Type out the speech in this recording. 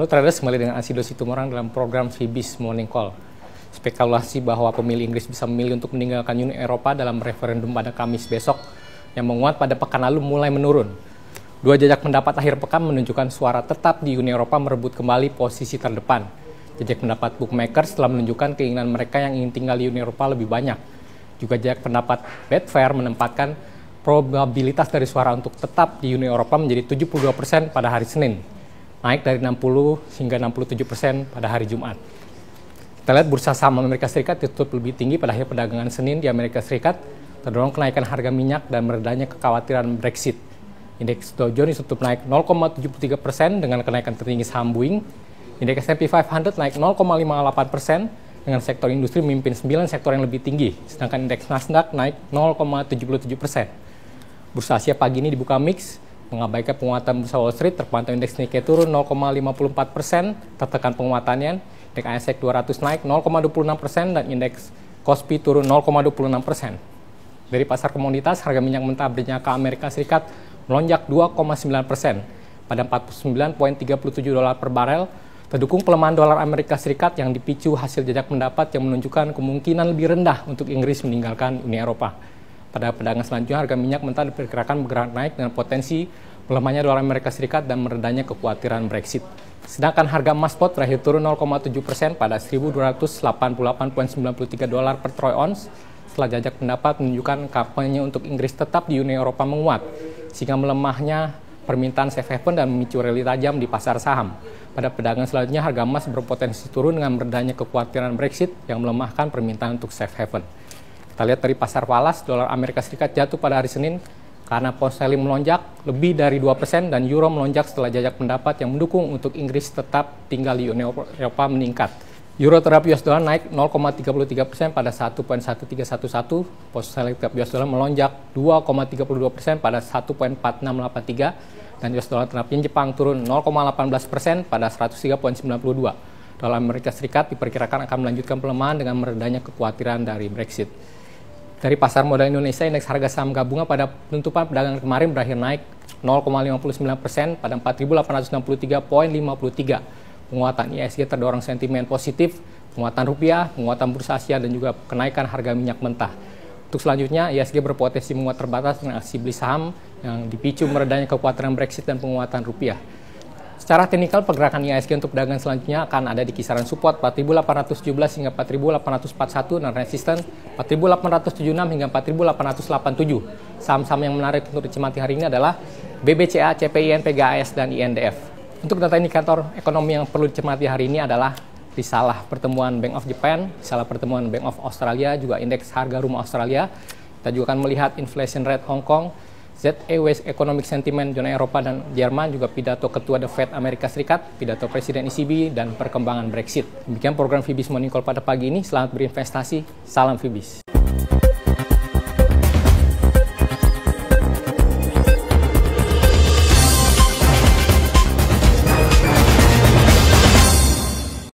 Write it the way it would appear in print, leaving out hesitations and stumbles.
Halo traders, kembali dengan Asido Situmorang dalam program Fibis Morning Call. Spekulasi bahwa pemilih Inggris bisa memilih untuk meninggalkan Uni Eropa dalam referendum pada Kamis besok yang menguat pada pekan lalu mulai menurun. Dua jajak pendapat akhir pekan menunjukkan suara tetap di Uni Eropa merebut kembali posisi terdepan. Jajak pendapat bookmakers telah menunjukkan keinginan mereka yang ingin tinggal di Uni Eropa lebih banyak. Juga jajak pendapat Betfair menempatkan probabilitas dari suara untuk tetap di Uni Eropa menjadi 72% pada hari Senin, naik dari 60 hingga 67% pada hari Jumat. Kita lihat bursa saham Amerika Serikat tutup lebih tinggi pada akhir perdagangan Senin di Amerika Serikat, terdorong kenaikan harga minyak dan meredanya kekhawatiran Brexit. Indeks Dow Jones tutup naik 0,73% dengan kenaikan tertinggi saham Boeing. Indeks S&P 500 naik 0,58% dengan sektor industri memimpin 9 sektor yang lebih tinggi, sedangkan indeks Nasdaq naik 0,77%. Bursa Asia pagi ini dibuka mix, mengabaikan penguatan bursa Wall Street, terpantau indeks Nikkei turun 0,54%, tertekan penguatannya. Indeks ASX 200 naik 0,26% dan indeks Kospi turun 0,26%. Dari pasar komoditas, harga minyak mentah berjangka Amerika Serikat melonjak 2,9% pada 49,37 dolar per barel, terdukung pelemahan dolar Amerika Serikat yang dipicu hasil jajak pendapat yang menunjukkan kemungkinan lebih rendah untuk Inggris meninggalkan Uni Eropa. Pada perdagangan selanjutnya, harga minyak mentah diperkirakan bergerak naik dengan potensi melemahnya dolar Amerika Serikat dan meredanya kekhawatiran Brexit. Sedangkan harga emas spot berakhir turun 0,7% pada 1.288,93 dolar per troy ounce setelah jajak pendapat menunjukkan kampanye untuk Inggris tetap di Uni Eropa menguat, sehingga melemahnya permintaan safe haven dan memicu rally tajam di pasar saham. Pada perdagangan selanjutnya, harga emas berpotensi turun dengan meredanya kekhawatiran Brexit yang melemahkan permintaan untuk safe haven. Kita lihat dari pasar falas, dolar Amerika Serikat jatuh pada hari Senin karena pound sterling melonjak lebih dari 2% dan euro melonjak setelah jajak pendapat yang mendukung untuk Inggris tetap tinggal di Uni Eropa meningkat. Euro terhadap US dollar naik 0,33% pada 1.1311, pound sterling terhadap US dollar melonjak 2,32% pada 1.4683, dan US dollar terhadap yen Jepang turun 0,18% pada 103,92. Dolar Amerika Serikat diperkirakan akan melanjutkan pelemahan dengan meredanya kekhawatiran dari Brexit. Dari pasar modal Indonesia, indeks harga saham gabungan pada penutupan perdagangan kemarin berakhir naik 0,59% pada 4.863,53. Penguatan IHSG terdorong sentimen positif, penguatan rupiah, penguatan bursa Asia, dan juga kenaikan harga minyak mentah. Untuk selanjutnya, IHSG berpotensi menguat terbatas dengan aksi beli saham yang dipicu meredanya kekhawatiran Brexit dan penguatan rupiah. Secara teknikal, pergerakan IHSG untuk perdagangan selanjutnya akan ada di kisaran support 4.817 hingga 4.841 dan resisten 4.876 hingga 4.887. Saham-saham yang menarik untuk dicermati hari ini adalah BBCA, CPIN, PGAS, dan INDF. Untuk data indikator ekonomi yang perlu dicermati hari ini adalah risalah pertemuan Bank of Japan, risalah pertemuan Bank of Australia, juga indeks harga rumah Australia. Kita juga akan melihat inflation rate Hong Kong, ZEW Economic Sentiment zona Eropa dan Jerman, juga pidato Ketua The Fed Amerika Serikat, pidato Presiden ECB, dan perkembangan Brexit. Demikian program Fibis Morning Call pada pagi ini. Selamat berinvestasi. Salam Fibis.